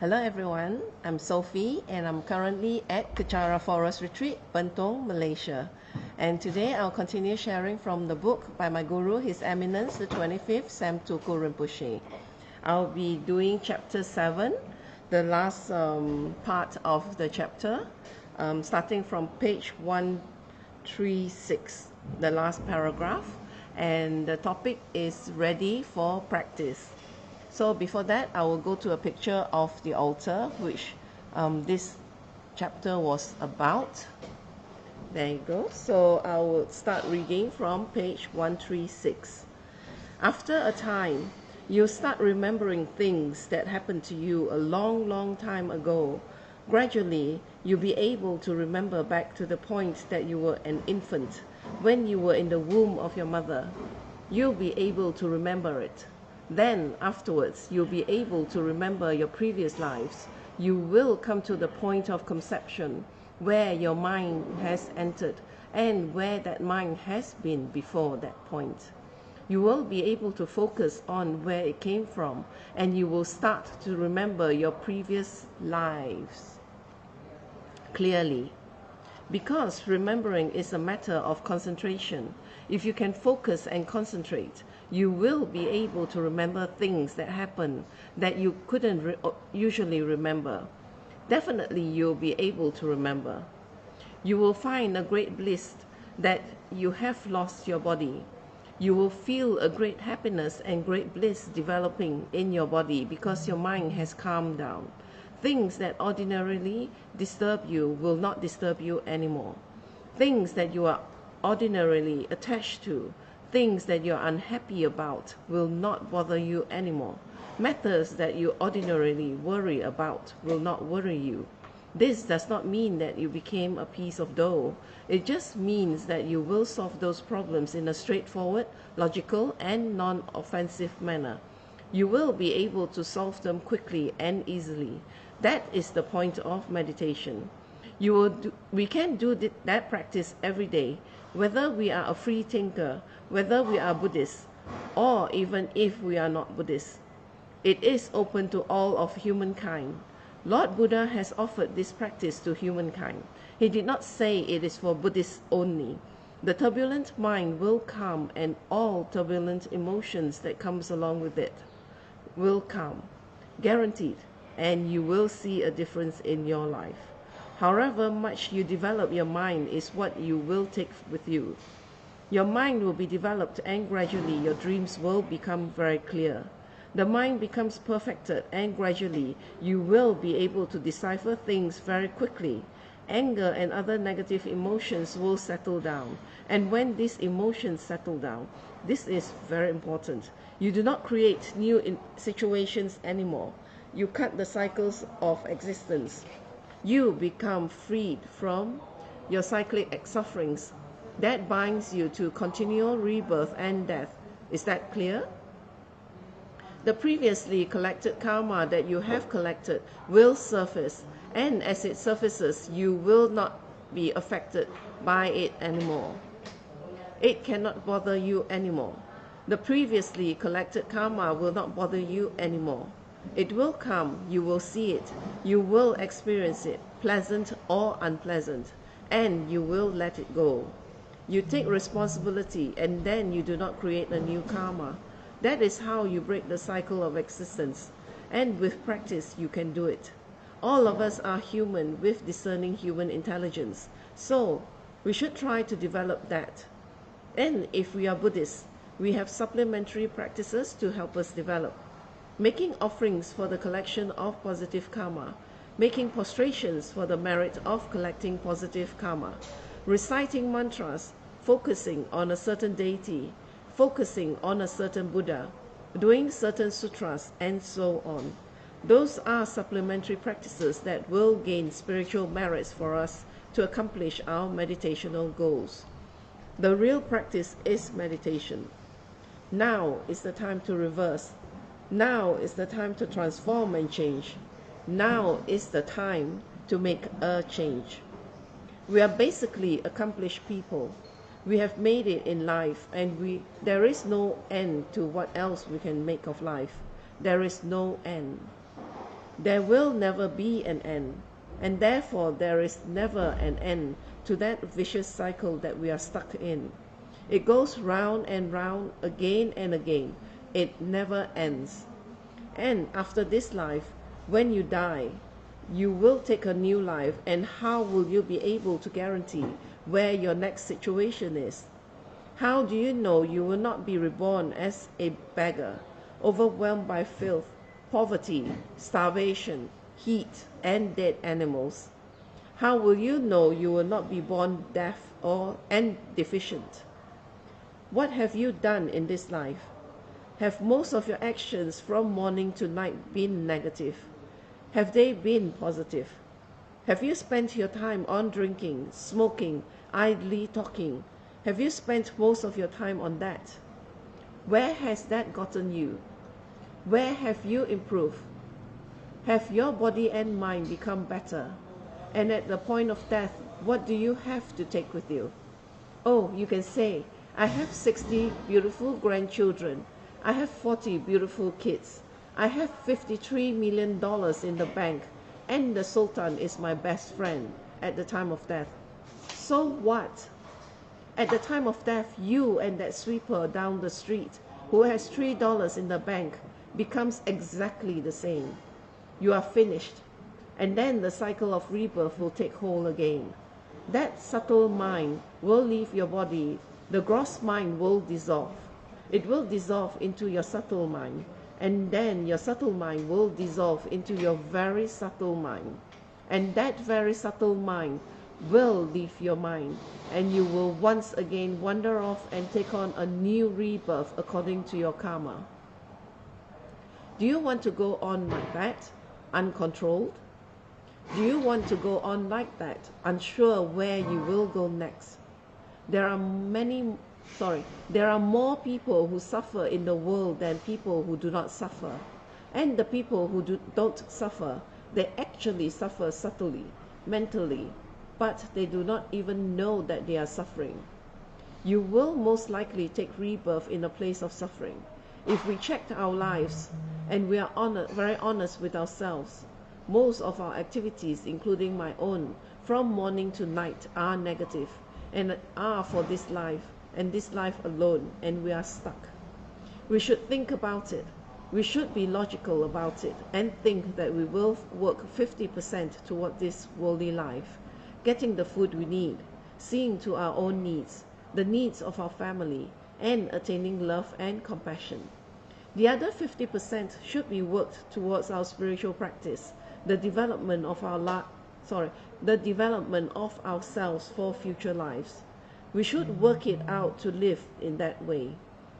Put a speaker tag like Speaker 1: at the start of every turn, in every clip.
Speaker 1: Hello everyone, I'm Sophie and I'm currently at Kechara Forest Retreat, Bentong, Malaysia. And today I'll continue sharing from the book by my guru, His Eminence, the 25th Sam Tuku Rinpoche. I'll be doing chapter 7, the last part of the chapter, starting from page 136, the last paragraph. And the topic is ready for practice. So before that, I will go to a picture of the altar, which this chapter was about. There you go. So I will start reading from page 136. After a time, you start remembering things that happened to you a long time ago. Gradually, you'll be able to remember back to the point that you were an infant, when you were in the womb of your mother. You'll be able to remember it. Then, afterwards, you'll be able to remember your previous lives. You will come to the point of conception, where your mind has entered, and where that mind has been before that point. You will be able to focus on where it came from, and you will start to remember your previous lives clearly. Because remembering is a matter of concentration, if you can focus and concentrate, you will be able to remember things that happen that you couldn't usually remember. Definitely you'll be able to remember. You will find a great bliss that you have lost your body. You will feel a great happiness and great bliss developing in your body because your mind has calmed down. Things that ordinarily disturb you will not disturb you anymore. Things that you are ordinarily attached to, things that you are unhappy about, will not bother you anymore. Matters that you ordinarily worry about will not worry you. This does not mean that you became a piece of dough. It just means that you will solve those problems in a straightforward, logical, and non-offensive manner. You will be able to solve them quickly and easily. That is the point of meditation. We can do that practice every day, whether we are a free thinker, whether we are Buddhist, or even if we are not Buddhist. It is open to all of humankind. Lord Buddha has offered this practice to humankind. He did not say it is for Buddhists only. The turbulent mind will come, and all turbulent emotions that comes along with it will come, guaranteed, and you will see a difference in your life. However much you develop your mind is what you will take with you. Your mind will be developed, and gradually your dreams will become very clear. The mind becomes perfected, and gradually you will be able to decipher things very quickly. Anger and other negative emotions will settle down. And when these emotions settle down, this is very important. You do not create new situations anymore. You cut the cycles of existence. You become freed from your cyclic sufferings that binds you to continual rebirth and death. Is that clear? The previously collected karma that you have collected will surface, and as it surfaces, you will not be affected by it anymore. It cannot bother you anymore. The previously collected karma will not bother you anymore. It will come, you will see it, you will experience it, pleasant or unpleasant, and you will let it go. You take responsibility, and then you do not create a new karma. That is how you break the cycle of existence, and with practice you can do it. All of us are human with discerning human intelligence, so we should try to develop that. And if we are Buddhists, we have supplementary practices to help us develop. Making offerings for the collection of positive karma, making prostrations for the merit of collecting positive karma, reciting mantras, focusing on a certain deity, focusing on a certain Buddha, doing certain sutras, and so on. Those are supplementary practices that will gain spiritual merits for us to accomplish our meditational goals. The real practice is meditation. Now is the time to reverse. Now is the time to transform and change. Now is the time to make a change. We are basically accomplished people. We have made it in life, and there is no end to what else we can make of life. There is no end. There will never be an end, and therefore there is never an end to that vicious cycle that we are stuck in. It goes round and round again and again. It never ends. And after this life, when you die, you will take a new life, and how will you be able to guarantee where your next situation is? How do you know you will not be reborn as a beggar, overwhelmed by filth, poverty, starvation, heat, and dead animals? How will you know you will not be born deaf and deficient? What have you done in this life? Have most of your actions from morning to night been negative? Have they been positive? Have you spent your time on drinking, smoking, idly talking? Have you spent most of your time on that? Where has that gotten you? Where have you improved? Have your body and mind become better? And at the point of death, what do you have to take with you? Oh, you can say, I have 60 beautiful grandchildren. I have 40 beautiful kids. I have $53 million in the bank, and the Sultan is my best friend at the time of death. So what? At the time of death, you and that sweeper down the street who has $3 in the bank becomes exactly the same. You are finished, and then the cycle of rebirth will take hold again. That subtle mind will leave your body. The gross mind will dissolve. It will dissolve into your subtle mind, and then your subtle mind will dissolve into your very subtle mind. And that very subtle mind will leave your mind, and you will once again wander off and take on a new rebirth according to your karma. Do you want to go on like that, uncontrolled? Do you want to go on like that, unsure where you will go next? There are more people who suffer in the world than people who do not suffer. And the people who don't suffer, they actually suffer subtly, mentally, but they do not even know that they are suffering. You will most likely take rebirth in a place of suffering. If we checked our lives and we are very honest with ourselves, most of our activities, including my own, from morning to night, are negative and are for this life and this life alone, and we are stuck. We should think about it. We should be logical about it and think that we will work 50% toward this worldly life, getting the food we need, seeing to our own needs, the needs of our family, and attaining love and compassion. The other 50% should be worked towards our spiritual practice, the development of ourselves for future lives. We should work it out to live in that way.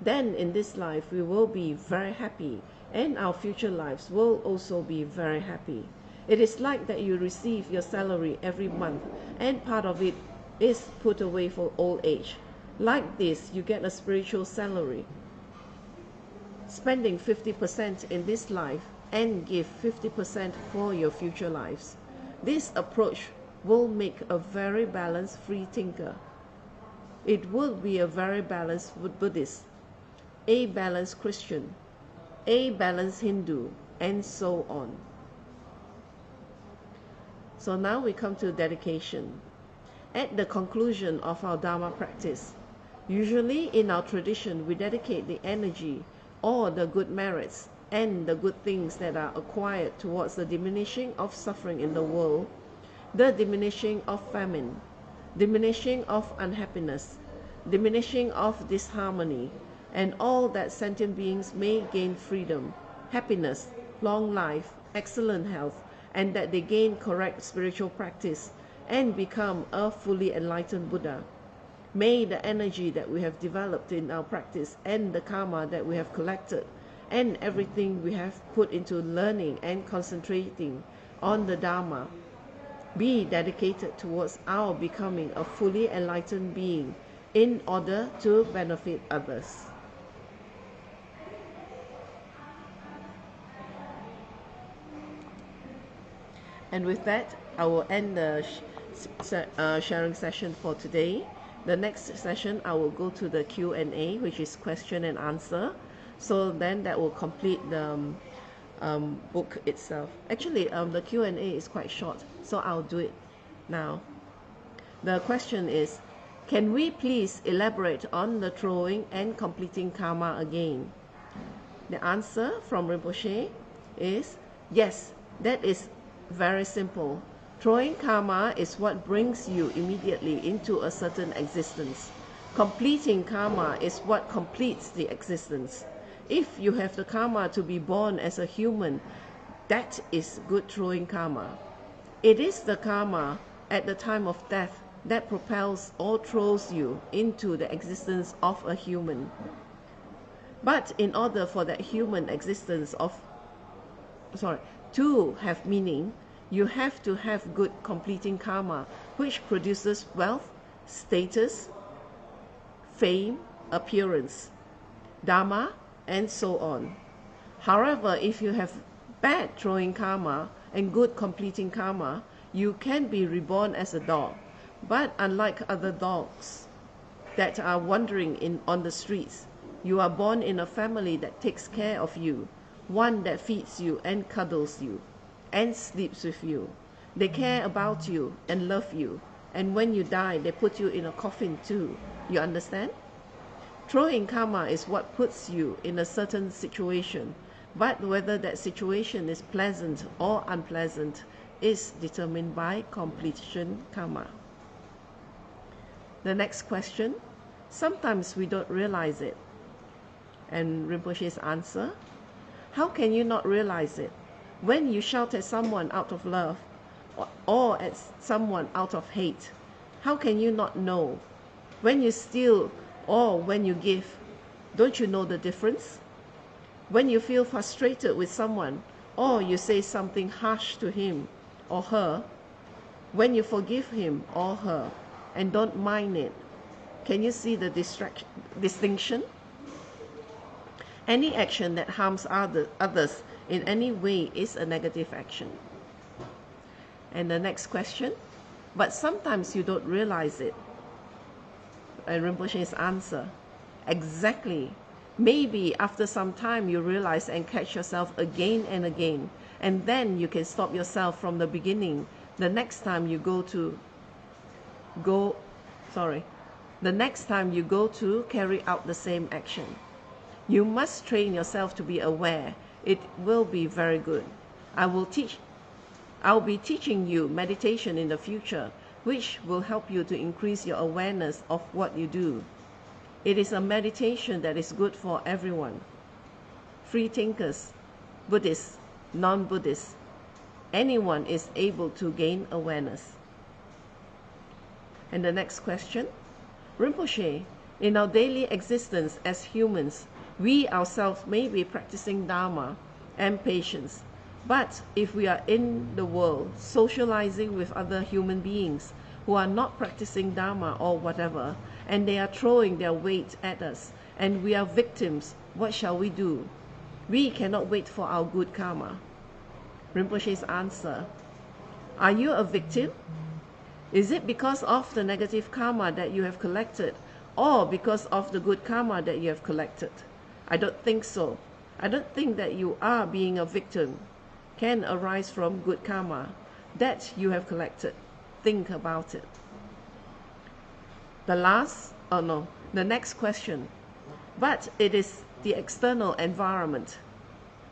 Speaker 1: Then in this life we will be very happy, and our future lives will also be very happy. It is like that you receive your salary every month, and part of it is put away for old age. Like this, you get a spiritual salary, spending 50% in this life and give 50% for your future lives. This approach will make a very balanced free thinker. It will be a very balanced Buddhist, a balanced Christian, a balanced Hindu, and so on. So now we come to dedication. At the conclusion of our Dharma practice, usually in our tradition we dedicate the energy or the good merits and the good things that are acquired towards the diminishing of suffering in the world, the diminishing of famine, diminishing of unhappiness, diminishing of disharmony, and all that sentient beings may gain freedom, happiness, long life, excellent health, and that they gain correct spiritual practice and become a fully enlightened Buddha. May the energy that we have developed in our practice and the karma that we have collected and everything we have put into learning and concentrating on the Dharma be dedicated towards our becoming a fully enlightened being in order to benefit others. And with that, I will end the sharing session for today. The next session, I will go to the Q&A, which is question and answer. So then that will complete the book itself. Actually, the Q&A is quite short, so I'll do it now. The question is, can we please elaborate on the throwing and completing karma again? The answer from Rinpoche is yes, that is very simple. Throwing karma is what brings you immediately into a certain existence. Completing karma is what completes the existence. If you have the karma to be born as a human, that is good throwing karma. It is the karma at the time of death that propels or throws you into the existence of a human. But in order for that human existence to have meaning, you have to have good completing karma, which produces wealth, status, fame, appearance, dharma, and so on. However, if you have bad throwing karma and good completing karma, you can be reborn as a dog. But unlike other dogs that are wandering on the streets, you are born in a family that takes care of you, one that feeds you and cuddles you and sleeps with you. They care about you and love you, and when you die, they put you in a coffin too. You understand? Throwing karma is what puts you in a certain situation, but whether that situation is pleasant or unpleasant is determined by completion karma. The next question, sometimes we don't realize it. And Rinpoche's answer, how can you not realize it? When you shout at someone out of love or at someone out of hate, how can you not know? When you steal or when you give, don't you know the difference? When you feel frustrated with someone or you say something harsh to him or her, when you forgive him or her and don't mind it, can you see the distinction? Any action that harms others in any way is a negative action. And the next question, but sometimes you don't realize it. And Rinpoche's answer, exactly. Maybe after some time you realize and catch yourself again and again, and then you can stop yourself from the beginning. The next time you go to carry out the same action. You must train yourself to be aware. It will be very good. I'll be teaching you meditation in the future, which will help you to increase your awareness of what you do. It is a meditation that is good for everyone. Free thinkers, Buddhists, non-Buddhists, anyone is able to gain awareness. And the next question, Rinpoche, in our daily existence as humans, we ourselves may be practicing Dharma and patience, but if we are in the world socializing with other human beings who are not practicing Dharma or whatever, and they are throwing their weight at us, and we are victims, what shall we do? We cannot wait for our good karma. Rinpoche's answer, are you a victim? Is it because of the negative karma that you have collected, or because of the good karma that you have collected? I don't think so. I don't think that you are being a victim can arise from good karma that you have collected. Think about it. The next question. But it is the external environment.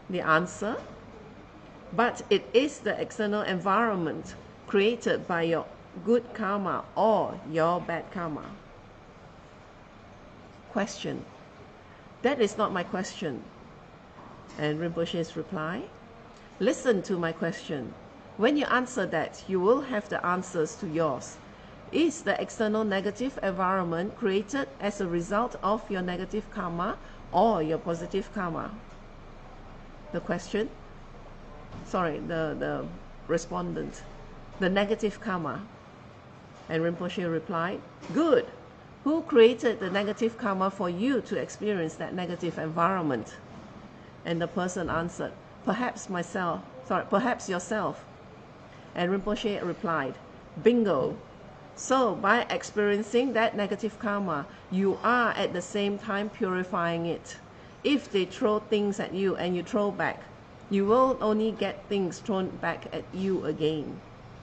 Speaker 1: The answer, but it is the external environment created by your good karma or your bad karma. Question. That is not my question. And Rinpoche's reply, listen to my question. When you answer that, you will have the answers to yours. Is the external negative environment created as a result of your negative karma or your positive karma? The respondent, the negative karma. And Rinpoche replied, good. Who created the negative karma for you to experience that negative environment? And the person answered, perhaps yourself. And Rinpoche replied, bingo. So by experiencing that negative karma, you are at the same time purifying it. If they throw things at you and you throw back, you will only get things thrown back at you again.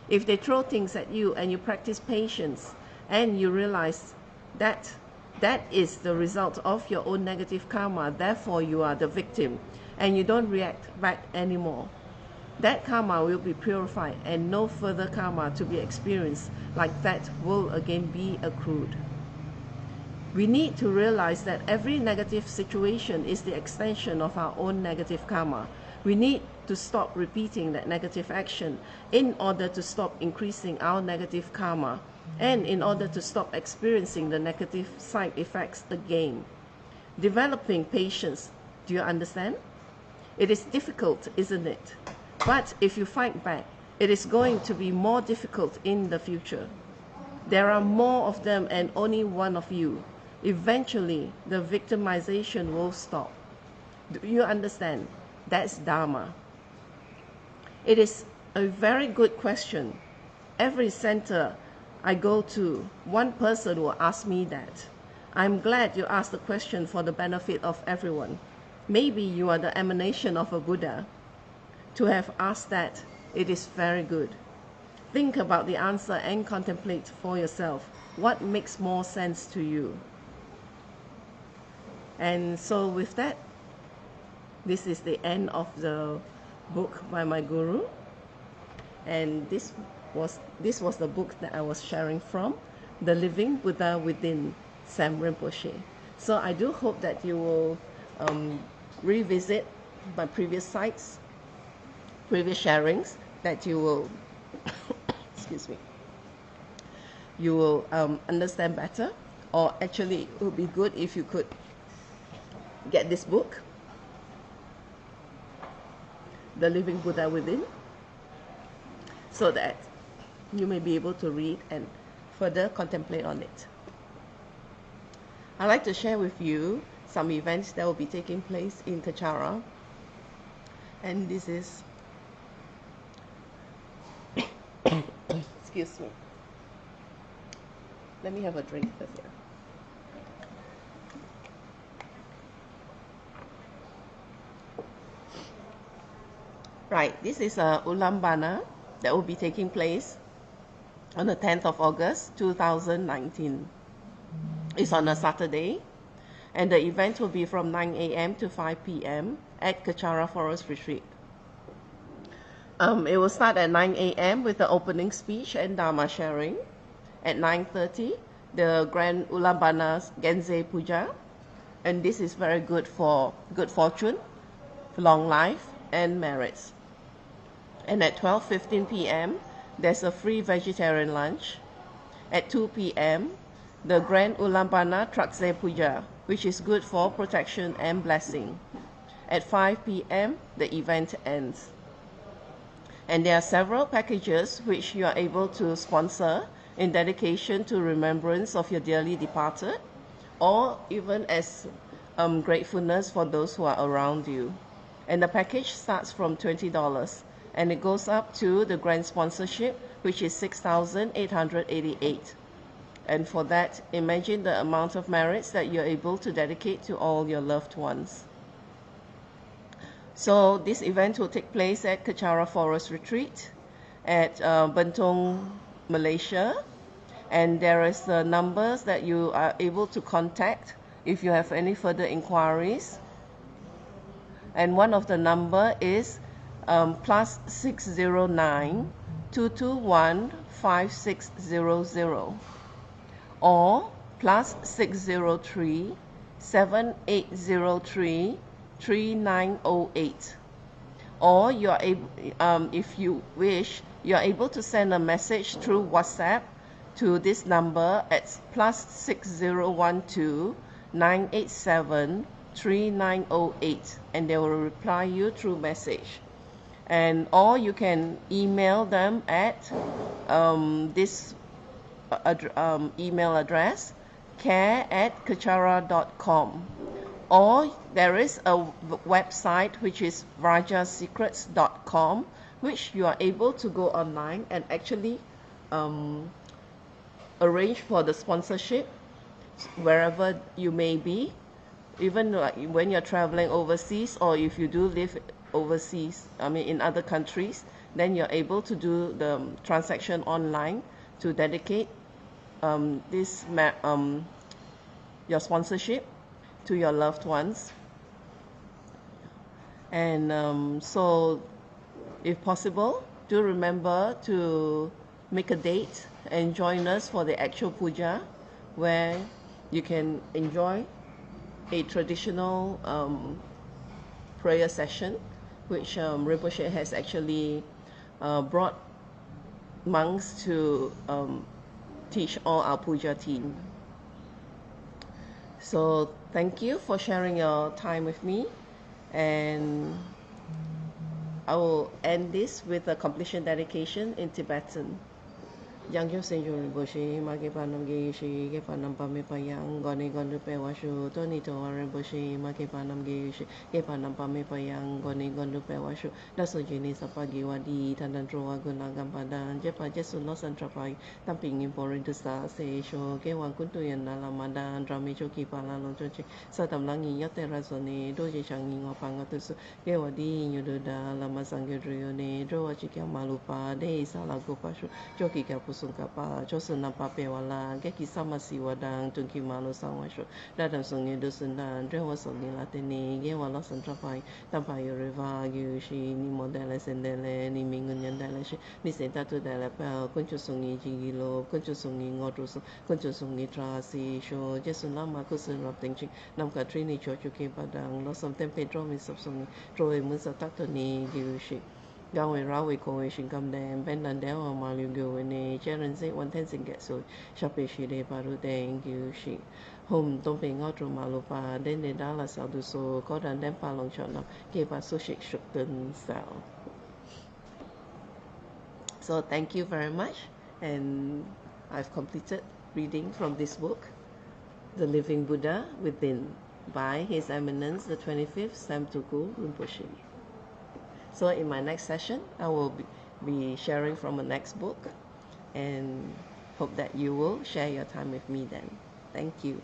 Speaker 1: If they throw things at you and you practice patience and you realize that that is the result of your own negative karma, therefore you are the victim, and you don't react back anymore, that karma will be purified and no further karma to be experienced like that will again be accrued. We need to realize that every negative situation is the extension of our own negative karma. We need to stop repeating that negative action in order to stop increasing our negative karma and in order to stop experiencing the negative side effects again. Developing patience, do you understand? It is difficult, isn't it? But if you fight back, it is going to be more difficult in the future. There are more of them and only one of you. Eventually, the victimization will stop. Do you understand? That's Dharma. It is a very good question. Every center I go to, one person will ask me that. I'm glad you asked the question for the benefit of everyone. Maybe you are the emanation of a Buddha. To have asked that, it is very good. Think about the answer and contemplate for yourself what makes more sense to you. And so with that, this is the end of the book by my guru. And this was the book that I was sharing from, The Living Buddha Within, Sam Rinpoche. So I do hope that you will revisit my previous sites, previous sharings, that you will excuse me, you will understand better, or actually it would be good if you could get this book, The Living Buddha Within, so that you may be able to read and further contemplate on it. I'd like to share with you some events that will be taking place in Kachara. And this is excuse me. Let me have a drink first here. Right, this is a Ulam Bana that will be taking place on the 10th of August 2019. It's on a Saturday, and the event will be from 9 a.m. to 5 p.m. at Kachara Forest Retreat. It will start at 9 a.m. with the opening speech and Dharma sharing. At 9:30, the Grand Ulam Bana Genze Puja, and this is very good for good fortune, long life, and merits. And at 12:15 p.m., there's a free vegetarian lunch. At 2 p.m., the Grand Ulam Bana Trakse Puja, which is good for protection and blessing. At 5 p.m., the event ends. And there are several packages which you are able to sponsor in dedication to remembrance of your dearly departed, or even as gratefulness for those who are around you. And the package starts from $20, and it goes up to the grand sponsorship, which is $6,888. And for that, imagine the amount of merits that you're able to dedicate to all your loved ones. So this event will take place at Kachara Forest Retreat at Bentong, Malaysia. And there is the numbers that you are able to contact if you have any further inquiries. And one of the number is plus 609 221 5600, or plus 603 7803 3908, or you are able, if you wish, you are able to send a message through WhatsApp to this number at plus 6012 987 3908, and they will reply you through message. And or you can email them at this email address, care@kachara.com. Or there is a website which is vrajasecrets.com, which you are able to go online and actually arrange for the sponsorship wherever you may be, even when you're traveling overseas, or if you do live overseas, I mean in other countries, then you're able to do the transaction online to dedicate your sponsorship to your loved ones. And so if possible, do remember to make a date and join us for the actual puja, where you can enjoy a traditional prayer session, which Rinpoche has actually brought monks to teach all our puja team. So thank you for sharing your time with me, and I will end this with a completion dedication in Tibetan. Yang yo sen yo rinpoche ma ke pa nam ge shi ke pa nam pa me pa yang go ne go ne pe wa shu to ni to wa rinpoche ma ke pa nam ge shi ke pa nam pa me pa yang go ne go ne pe wa shu da so ji ni sa pa ge wa di tan tan tro wa gu na gam pa dan je pa je su no san tra pa tam ping in foreign to sa se sho ke wa kun tu yan na la ma dan dra mi cho ki pa la lo cho chi sa tam lang yi ya te ra so ni do je chang ni ngo pa nga tu su ke wa di nyu do da la ma sang ge ru yo ne do wa chi ke ma lu pa de sa la go pa shu cho ki ka pu sung ka pa cho sun na pa pe wala ke ki sama si wa dang tung ki ma lo sang wa shu da dam sung ye do sun dan re wa sung ni la te ni ge wa la san tra pai tam pa yo re va gi shi ni mo de le sen de le ni mi ngun yan de le shi ni se ta tu de le pa kun chu sung ni ji gi lo kun chu sung ni ngo tu su kun chu sung ni tra si sho je sun la ma ku sun rap ting chi nam ka tri ni cho chu ke pa dang lo sam tem pe tro mi sap sung ni tro e mun sa ta tu ni gi shi Gao we ra we ko we shin kam den ben dan de wa ma liu gyo we ne che ren se wan ten sing get so sha pe shi de pa ru den gyu shi hom tong pe ngo tru ma lu pa den de da la sa du so ko dan den pa long chon nam ke pa so shik shuk ten sao. So thank you very much, and I've completed reading from this book, The Living Buddha Within, by His Eminence the 25th Samtuku Rinpoche. So in my next session, I will be sharing from a next book, and hope that you will share your time with me then. Thank you.